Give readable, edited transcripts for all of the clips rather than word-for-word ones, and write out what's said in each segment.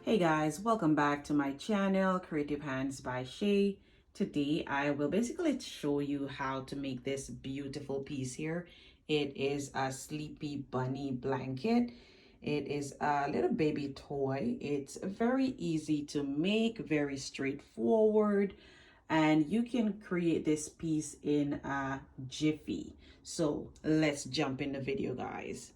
Hey guys, welcome back to my channel, Creative Hands by Shay. Today I will basically show you how to make this beautiful piece here. It is a sleepy bunny blanket. It is a little baby toy. It's very easy to make, very straightforward, and you can create this piece in a jiffy. So let's jump in the video, guys.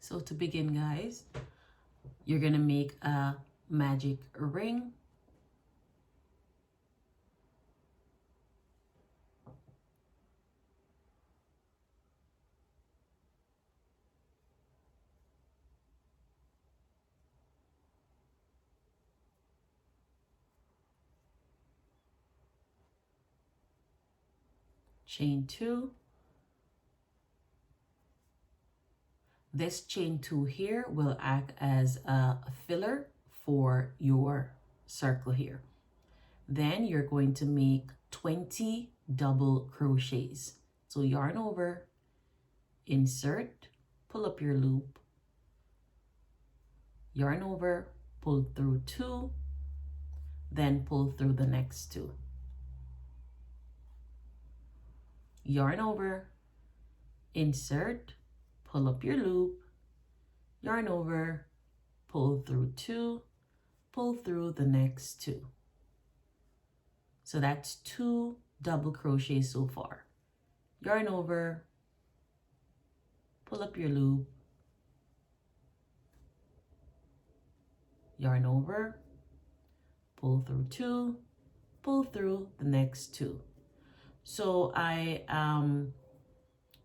So to begin, guys, you're gonna make a magic ring. Chain 2. This chain 2 here will act as a filler for your circle here. Then you're going to make 20 double crochets. So yarn over, insert, pull up your loop, yarn over, pull through 2, then pull through the next 2. Yarn over, insert, pull up your loop, yarn over, pull through 2, pull through the next 2. So that's 2 double crochets so far. Yarn over, pull up your loop, yarn over, pull through 2, pull through the next 2. So I am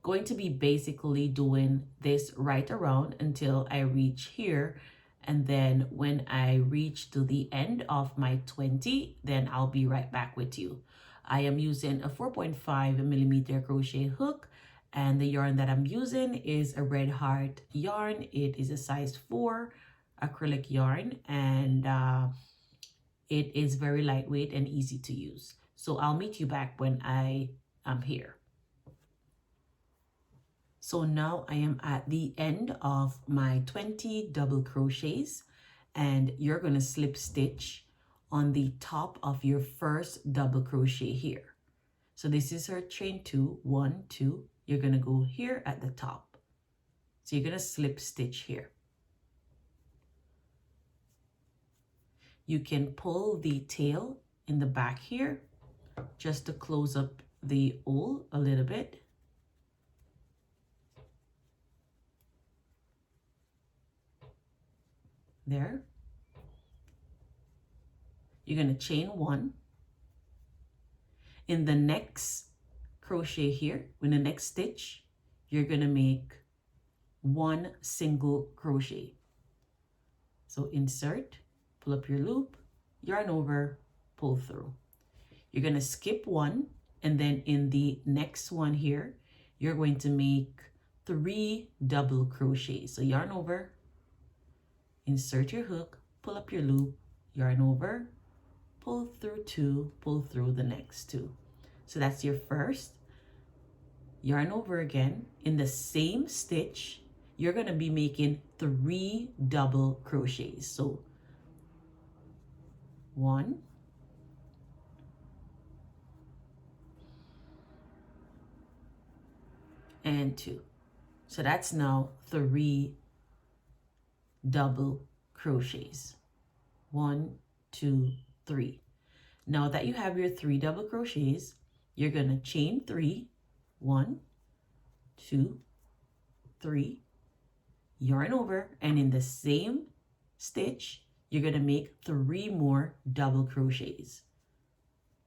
going to be basically doing this right around until I reach here, and then when I reach to the end of my 20, then I'll be right back with you. I am using a 4.5mm crochet hook, and the yarn that I'm using is a Red Heart yarn. It is a size 4 acrylic yarn, and it is very lightweight and easy to use. So I'll meet you back when I am here. So now I am at the end of my 20 double crochets, and you're going to slip stitch on the top of your first double crochet here. So this is our chain 2, 1, 2. You're going to go here at the top. So you're going to slip stitch here. You can pull the tail in the back here just to close up the wool a little bit. There. You're going to chain 1. In the next crochet here, in the next stitch, you're going to make 1 single crochet. So insert, pull up your loop, yarn over, pull through. You're going to skip 1, and then in the next one here, you're going to make 3 double crochets. So yarn over, insert your hook, pull up your loop, yarn over, pull through 2, pull through the next 2. So that's your first. Yarn over again. In the same stitch, you're going to be making 3 double crochets. So 1, 2. So that's now 3 double crochets. 1, 2, 3. Now that you have your 3 double crochets, you're going to chain 3, 1, 2, 3, yarn over, and in the same stitch, you're going to make 3 more double crochets.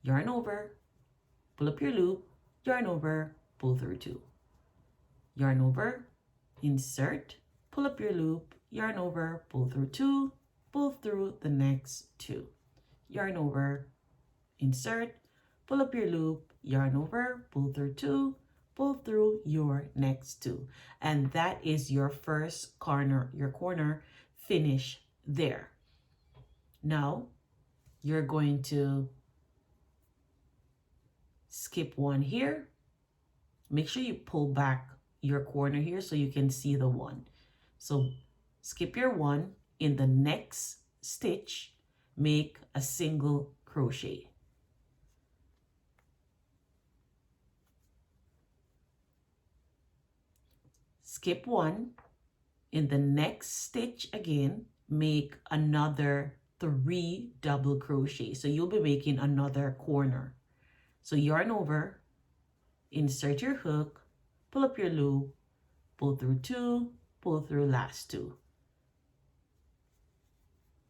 Yarn over, pull up your loop, yarn over, pull through 2. Yarn over, insert, pull up your loop, yarn over, pull through 2, pull through the next 2. Yarn over, insert, pull up your loop, yarn over, pull through 2, pull through your next 2. And that is your first corner, your corner finish there. Now you're going to skip 1 here, make sure you pull back your corner here so you can see the 1. So skip your 1. In the next stitch, make a single crochet. Skip 1. In the next stitch again, make another 3 double crochet. So you'll be making another corner. So yarn over, insert your hook, pull up your loop, pull through 2, pull through last 2.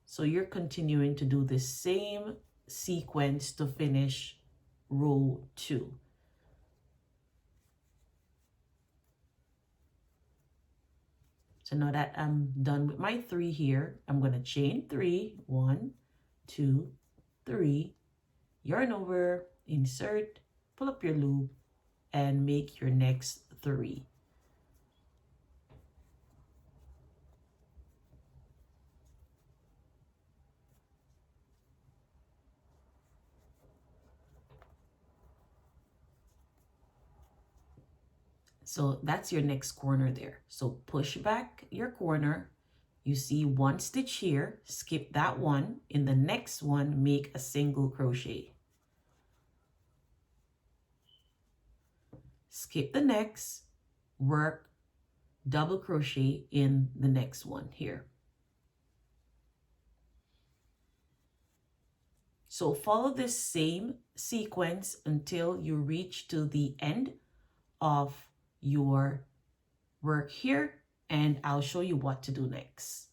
So you're continuing to do the same sequence to finish row 2. So now that I'm done with my 3 here, I'm going to chain 3, 1, 2, 3, yarn over, insert, pull up your loop, and make your next 3. So that's your next corner there. So push back your corner. You see 1 stitch here, skip that 1. In the next one, make a single crochet. Skip the next, work double crochet in the next one here. So follow this same sequence until you reach to the end of your work here, and I'll show you what to do next.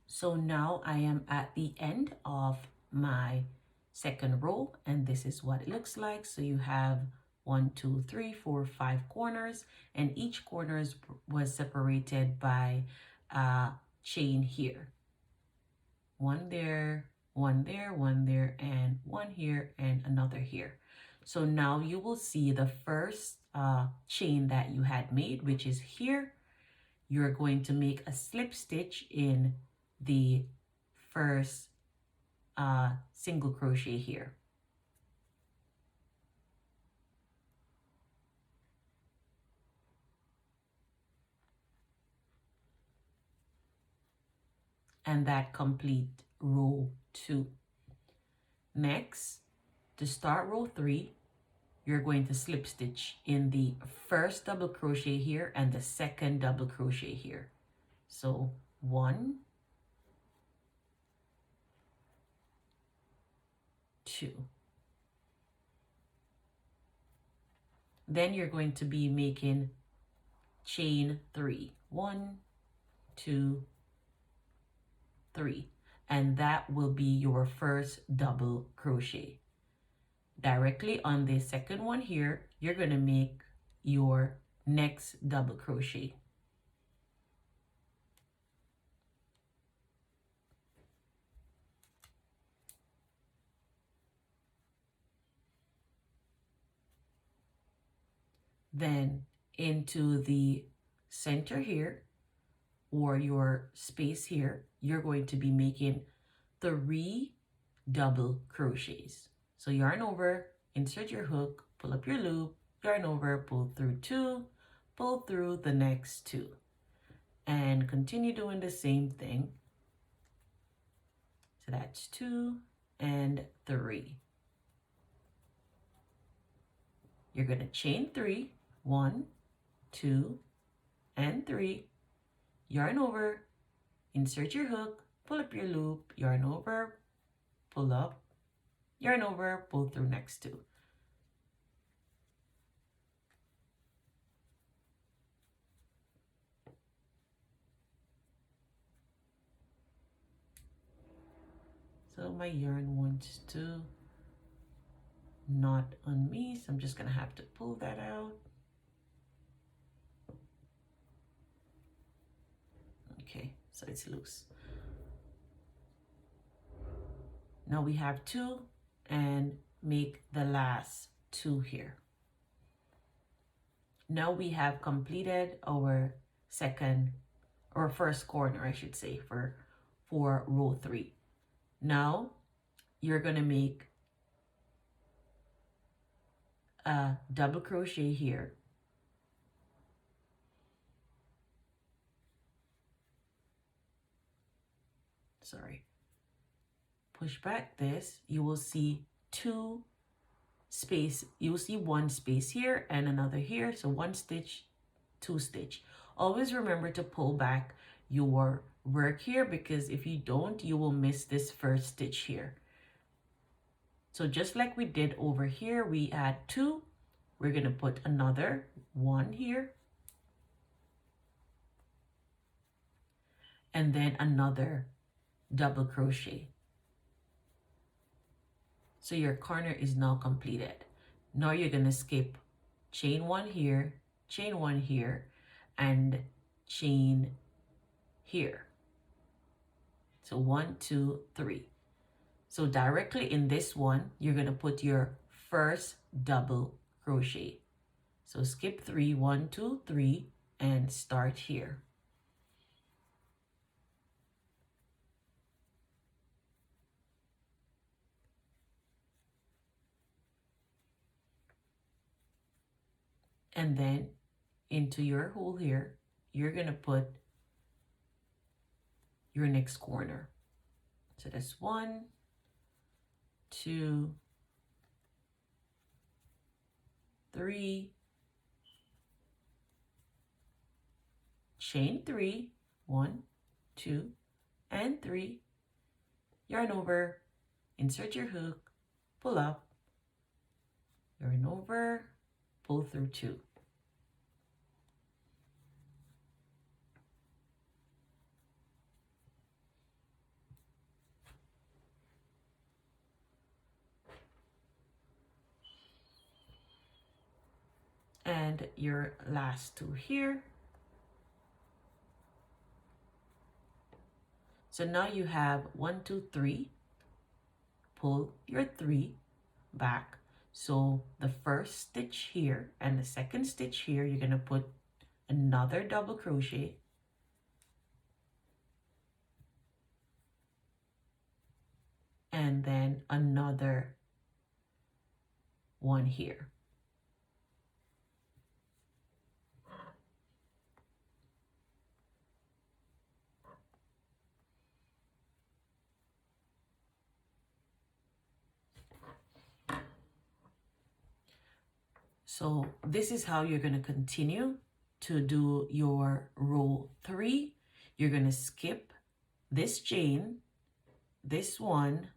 So now I am at the end of my second row, and this is what it looks like. So you have 1, 2, 3, 4, 5 corners, and each corner was separated by a chain here. 1 there, 1 there, 1 there, and 1 here, and another here. So now you will see the first chain that you had made, which is here. You're going to make a slip stitch in the first single crochet here. And that complete row 2. Next, to start row 3, you're going to slip stitch in the first double crochet here and the second double crochet here. So 1, 2. Then you're going to be making chain 3. 1, 2, 3. And that will be your first double crochet. Directly on the second one here, you're going to make your next double crochet. Then into the center here, or your space here, you're going to be making 3 double crochets. So yarn over, insert your hook, pull up your loop, yarn over, pull through 2, pull through the next 2, and continue doing the same thing. So that's 2 and 3. You're going to chain 3, 1, 2, and 3, yarn over, insert your hook, pull up your loop, yarn over, pull up, yarn over, pull through next 2. So my yarn wants to knot on me, so I'm just gonna have to pull that out. Okay, so it's loose. Now we have 2 and make the last 2 here. Now we have completed our second or first corner, I should say, for row 3. Now you're going to make a double crochet here. Sorry. Push back this, you will see two space, you'll see one space here and another here. So one stitch, two stitch. Always remember to pull back your work here, because if you don't, you will miss this first stitch here. So just like we did over here, we add two, we're going to put another one here, and then another double crochet. So your corner is now completed. Now you're going to skip chain one here, and chain here. So 1, 2, 3. So directly in this one, you're going to put your first double crochet. So skip 3, 1, 2, 3, and start here. And then into your hole here, you're going to put your next corner. So that's 1, 2, 3, chain 3, 1, 2, and 3, yarn over, insert your hook, pull up, yarn over, pull through 2. And your last 2 here. So now you have 1, 2, 3, pull your 3 back. So the first stitch here and the second stitch here, you're going to put another double crochet, and then another one here. So this is how you're going to continue to do your row 3. You're going to skip this chain, this one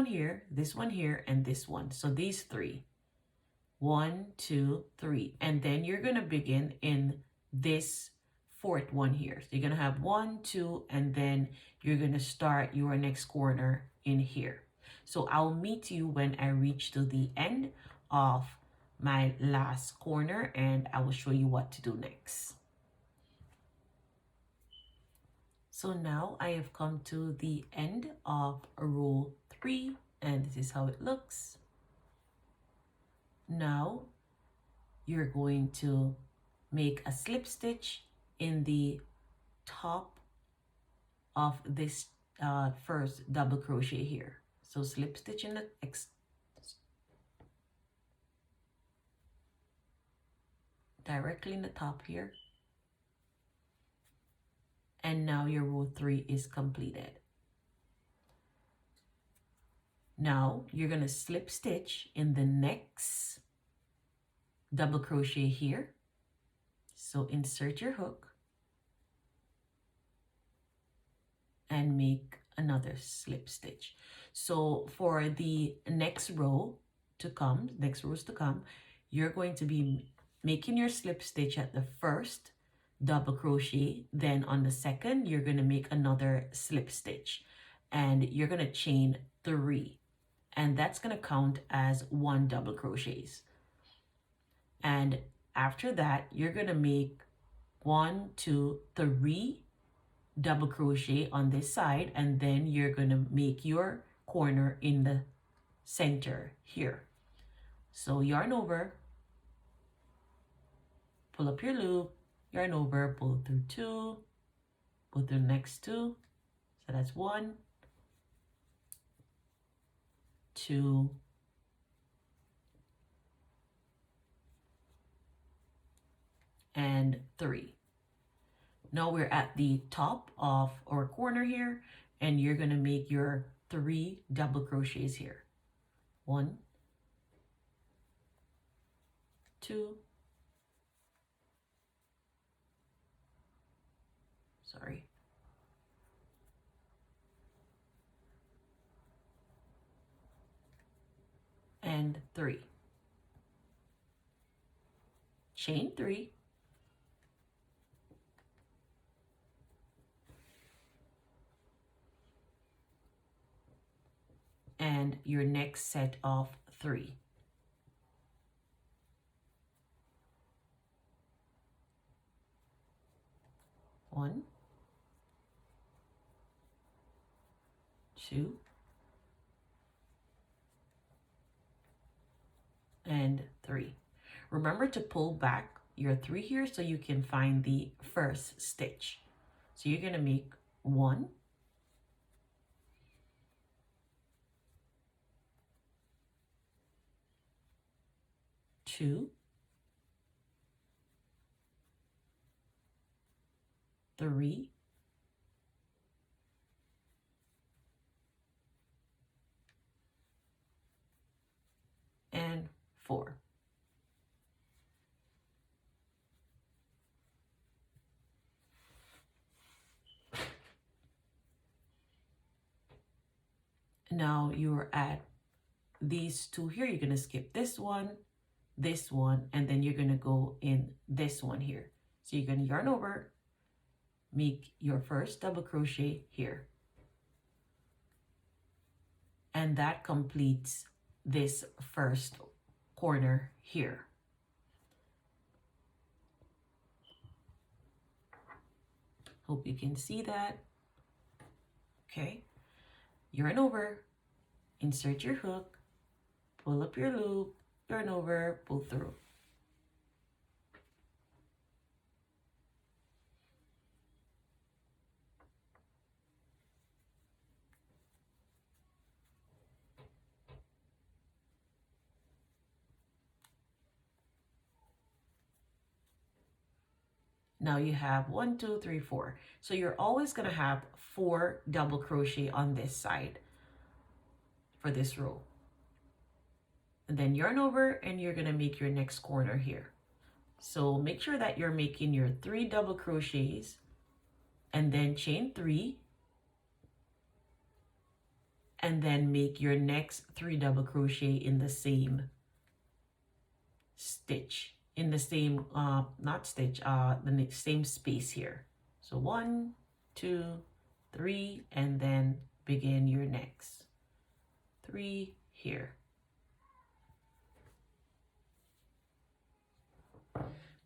here, and this one. So these 3, 1, 2, 3, and then you're going to begin in this fourth one here. So you're going to have 1, 2, and then you're going to start your next corner in here. So I'll meet you when I reach to the end of my last corner, and I will show you what to do next. So now I have come to the end of row 3, and this is how it looks. Now you're going to make a slip stitch in the top of this first double crochet here. So slip stitch in the directly in the top here. And now your row 3 is completed. Now you're going to slip stitch in the next double crochet here. So insert your hook and make another slip stitch. So for the next rows to come, you're going to be making your slip stitch at the first double crochet. Then on the second, you're going to make another slip stitch, and you're going to chain 3, and that's going to count as 1 double crochets. And after that, you're going to make 1, 2, 3 double crochet on this side, and then you're going to make your corner in the center here. So yarn over, pull up your loop, yarn over, pull through 2, pull through the next 2. So that's 1, 2, and 3. Now we're at the top of our corner here, and you're going to make your 3 double crochets here. 1, 2, sorry, and 3. Chain 3, and your next set of 3. 1, 2, and 3. Remember to pull back your 3 here so you can find the first stitch. So you're going to make 1, 2, 3, and 4. Now you're at these 2 here. You're going to skip this one, and then you're going to go in this one here. So you're going to yarn over, make your first double crochet here. And that completes this first corner here. Hope you can see that. Okay. Yarn over, insert your hook, pull up your loop, yarn over, pull through. Now you have 1, 2, 3, 4. So you're always going to have 4 double crochet on this side for this row. And then yarn over, and you're going to make your next corner here. So make sure that you're making your 3 double crochets and then chain 3, and then make your next 3 double crochet in the same stitch, in the same not stitch, the same space here. So 1, 2, 3, and then begin your next 3 here.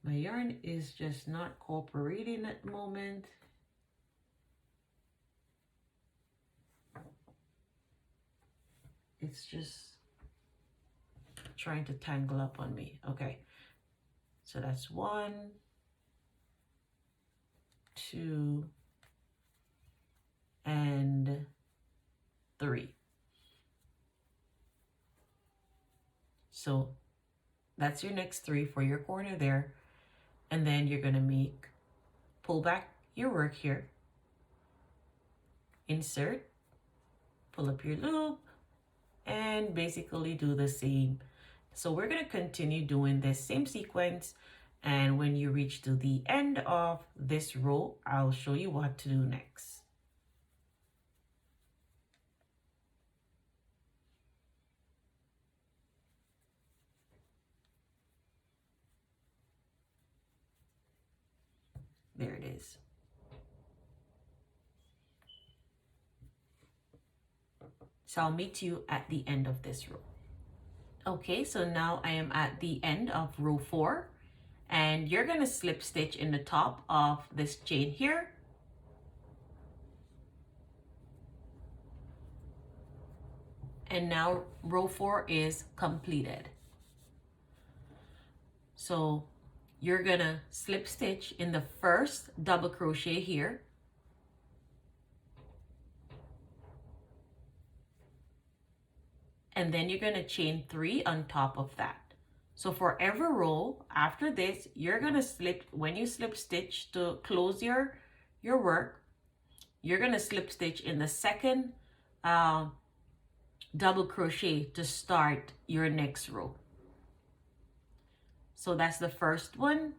My yarn is just not cooperating at the moment. It's just trying to tangle up on me. Okay, so that's 1, 2, and 3. So that's your next 3 for your corner there. And then you're going to pull back your work here, insert, pull up your loop, and basically do the same. So we're going to continue doing this same sequence, and when you reach to the end of this row, I'll show you what to do next. There it is. So I'll meet you at the end of this row. Okay, so now I am at the end of row 4, and you're going to slip stitch in the top of this chain here. And now row 4 is completed. So you're going to slip stitch in the first double crochet here. And then you're going to chain 3 on top of that. So for every row after this, you're gonna slip, when you slip stitch to close your work, you're gonna slip stitch in the second double crochet to start your next row. So that's the first one,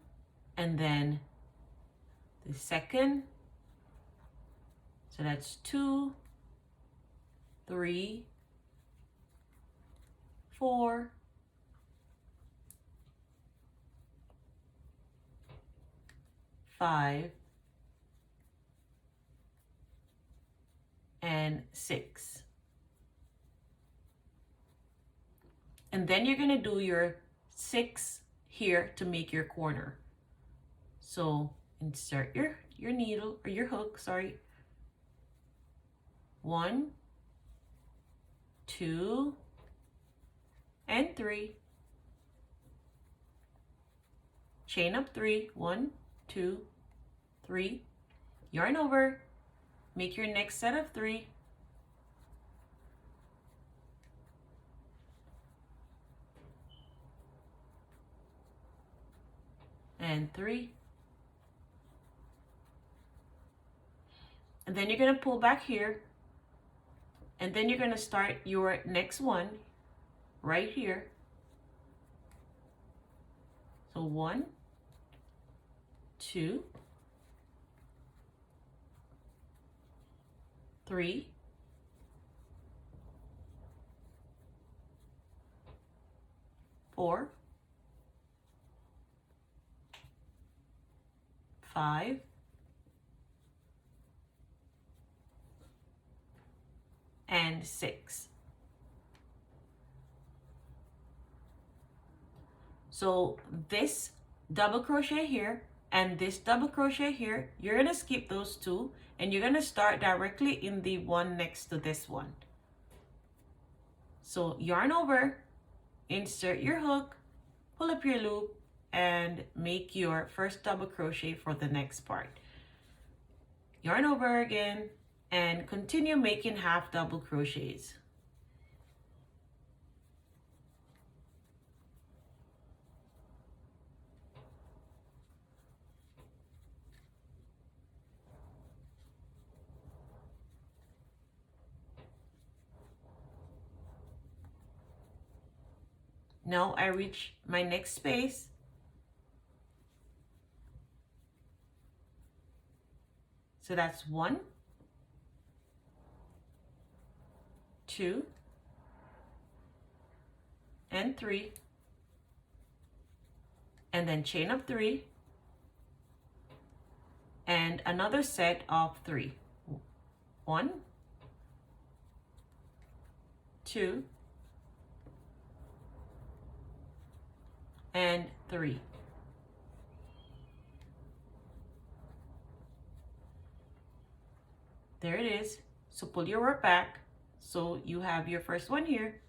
and then the second. So that's 2, 3, 4, 5, and 6. And then you're gonna do your 6 here to make your corner. So insert your needle or your hook, sorry. 1, 2, and 3. Chain up 3, 1, 2, 3. Yarn over, make your next set of 3. And 3. And then you're gonna pull back here, and then you're gonna start your next one right here. So 1, 2, 3, 4, 5, and 6. So this double crochet here and this double crochet here, you're gonna skip those 2 and you're gonna start directly in the one next to this one. So yarn over, insert your hook, pull up your loop, and make your first double crochet for the next part. Yarn over again and continue making half double crochets. Now I reach my next space. So that's 1, 2, and 3. And then chain up 3. And another set of 3. 1, 2, and 3. There it is. So pull your work back. So you have your first one here.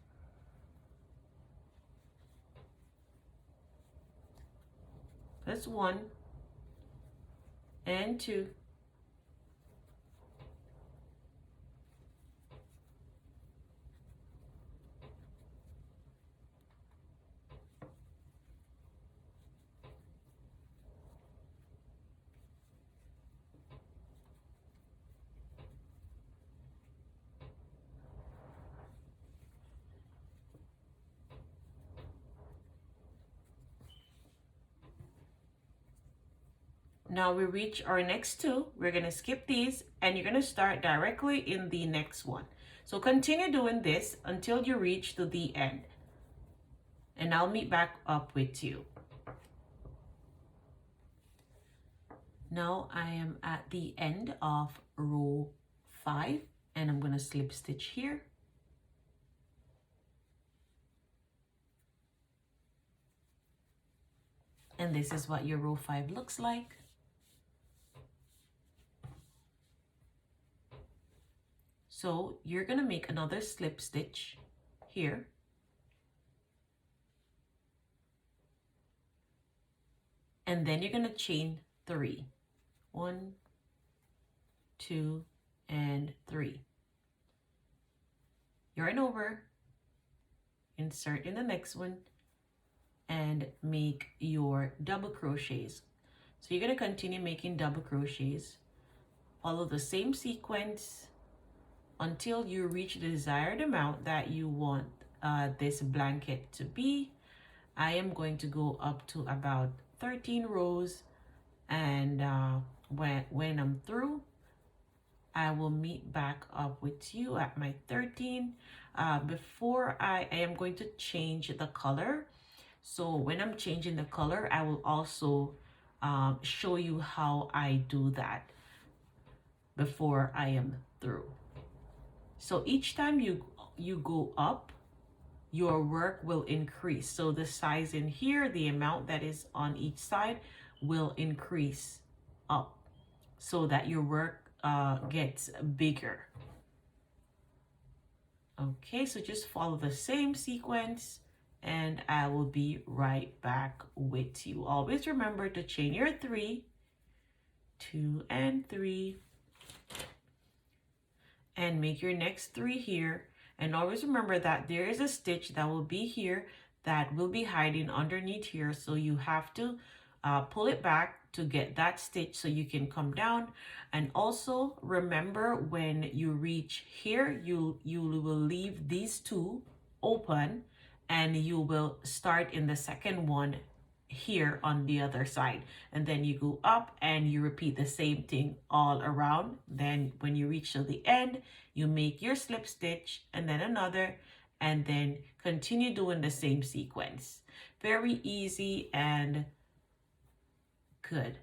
That's 1 and 2. Now we reach our next 2. We're going to skip these and you're going to start directly in the next one. So continue doing this until you reach to the end. And I'll meet back up with you. Now I am at the end of row 5 and I'm going to slip stitch here. And this is what your row 5 looks like. So you're going to make another slip stitch here. And then you're going to chain 3. 1, 2, and 3. Yarn over, insert in the next one, and make your double crochets. So you're going to continue making double crochets. Follow the same sequence until you reach the desired amount that you want this blanket to be. I am going to go up to about 13 rows, and when I'm through, I will meet back up with you at my 13. Before I am going to change the color. So when I'm changing the color, I will also show you how I do that before I am through. So each time you go up, your work will increase. So the size in here, the amount that is on each side will increase up so that your work gets bigger. Okay, so just follow the same sequence and I will be right back with you. Always remember to chain your 3, 2 and 3, and make your next 3 here. And always remember that there is a stitch that will be here that will be hiding underneath here, so you have to pull it back to get that stitch so you can come down. And also remember, when you reach here, you will leave these 2 open and you will start in the second one here on the other side, and then you go up and you repeat the same thing all around. Then when you reach to the end, you make your slip stitch and then another, and then continue doing the same sequence. Very easy and good.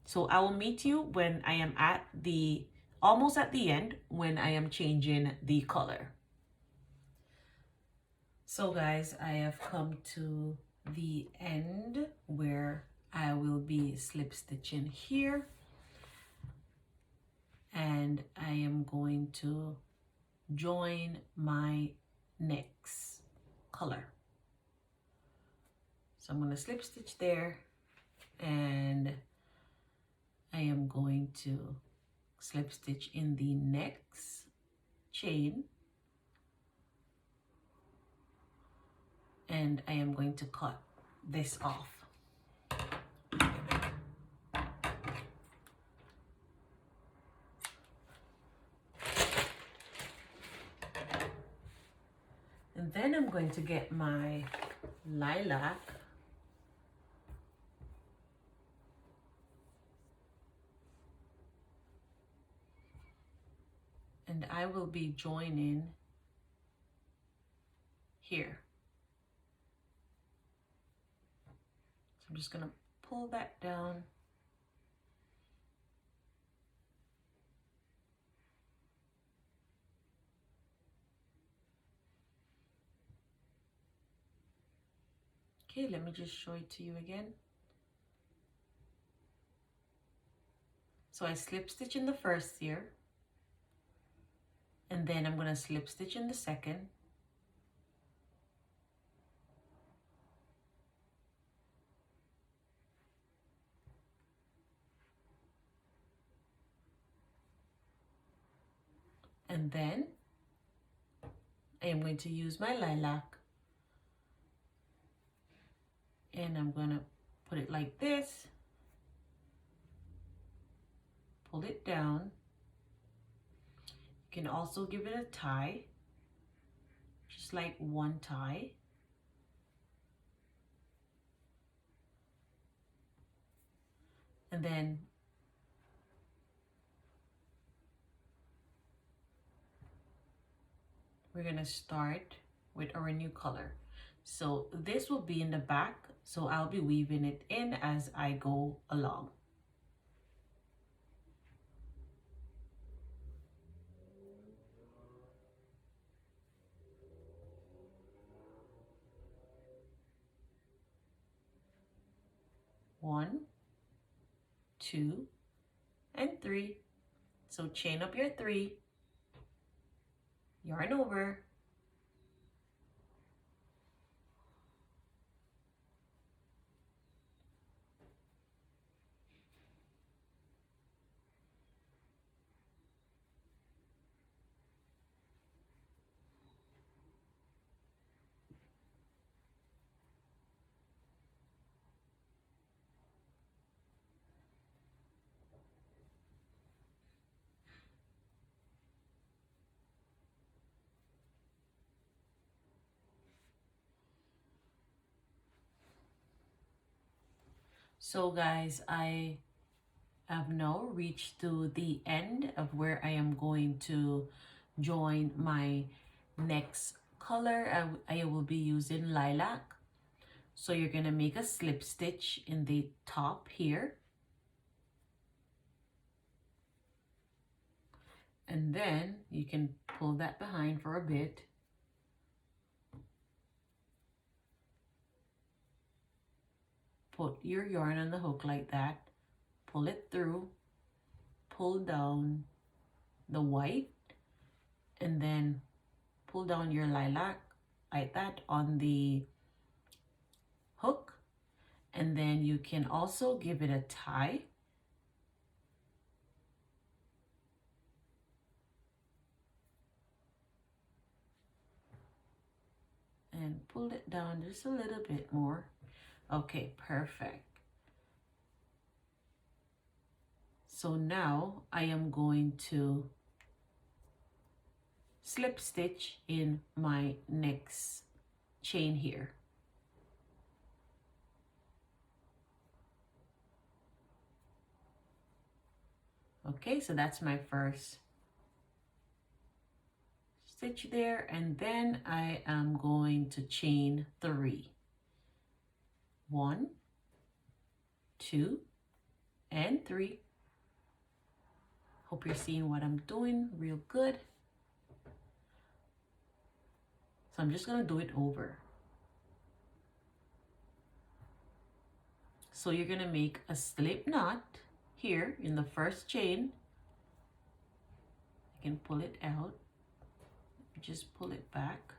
So I will meet you when I am at the almost at the end, when I am changing the color. So guys, I have come to the end where I will be slip stitching here, and I am going to join my next color. So I'm going to slip stitch there, and I am going to slip stitch in the next chain, and I am going to cut this off. And then I'm going to get my lilac and I will be joining here. So I'm just going to pull that down. Okay, let me just show it to you again. So I slip stitch in the first here, and then I'm going to slip stitch in the second, and then I am going to use my lilac, and I'm going to put it like this, pull it down. You can also give it a tie, just like one tie. And then we're going to start with our new color. So this will be in the back, so I'll be weaving it in as I go along. One, 2, and 3. So chain up your 3, yarn over, So guys, I have now reached to the end of where I am going to join my next color. I will be using lilac. So you're going to make a slip stitch in the top here. And then you can pull that behind for a bit. Put your yarn on the hook like that. Pull it through. Pull down the white. And then pull down your lilac like that on the hook. And then you can also give it a tie. And pull it down just a little bit more. Okay, perfect. So now I am going to slip stitch in my next chain here. Okay, so that's my first stitch there, and then I am going to chain 3. 1, 2, and 3. Hope you're seeing what I'm doing real good. So I'm just gonna do it over. So you're gonna make a slip knot here in the first chain. I can pull it out. Just pull it back.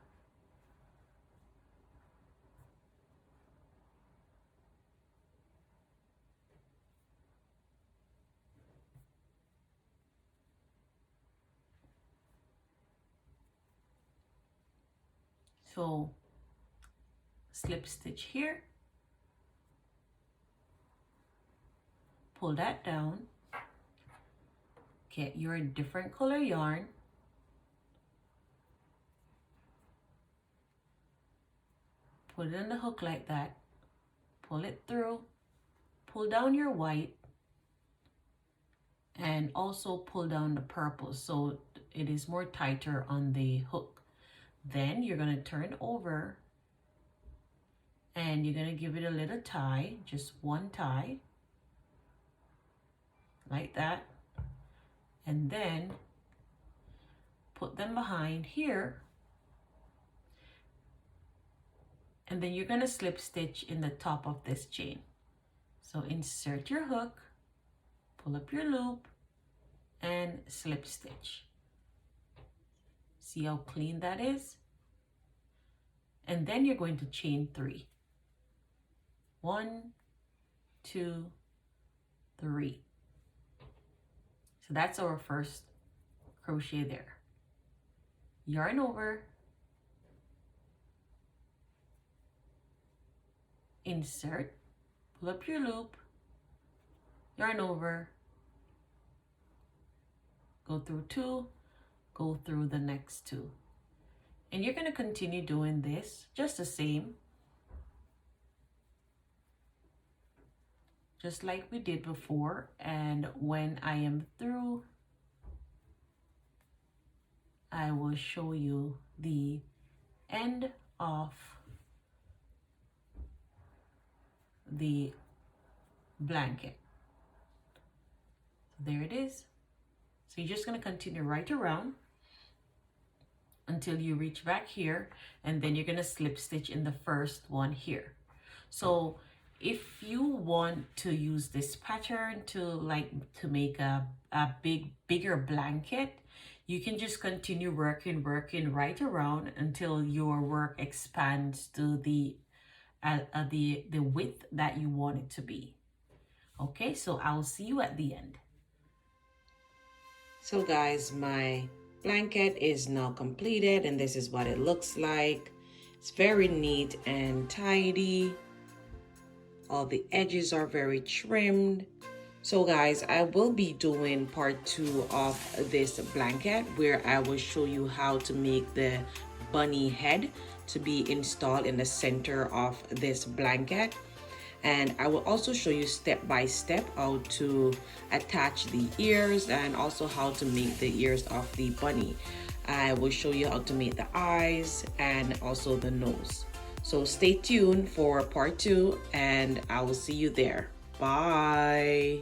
So slip stitch here, pull that down, get your different color yarn, put it on the hook like that, pull it through, pull down your white, and also pull down the purple so it is more tighter on the hook. Then you're going to turn over and you're going to give it a little tie, just one tie, like that. And then put them behind here. And then you're going to slip stitch in the top of this chain. So insert your hook, pull up your loop, and slip stitch. See how clean that is? And then you're going to chain 3. 1, 2, 3. So that's our first crochet there. Yarn over, insert, pull up your loop, yarn over, go through 2, go through the next 2. And you're going to continue doing this just the same, just like we did before. And when I am through, I will show you the end of the blanket. There it is. So you're just going to continue right around until you reach back here, and then you're going to slip stitch in the first one here. So if you want to use this pattern to make a bigger blanket, you can just continue working right around until your work expands to the width that you want it to be. Okay, so I'll see you at the end. So guys, my blanket is now completed, and this is what it looks like. It's very neat and tidy. All the edges are very trimmed. So guys, I will be doing part 2 of this blanket, where I will show you how to make the bunny head to be installed in the center of this blanket. And I will also show you step by step how to attach the ears and also how to make the ears of the bunny. I will show you how to make the eyes and also the nose. So stay tuned for part 2 and I will see you there. Bye.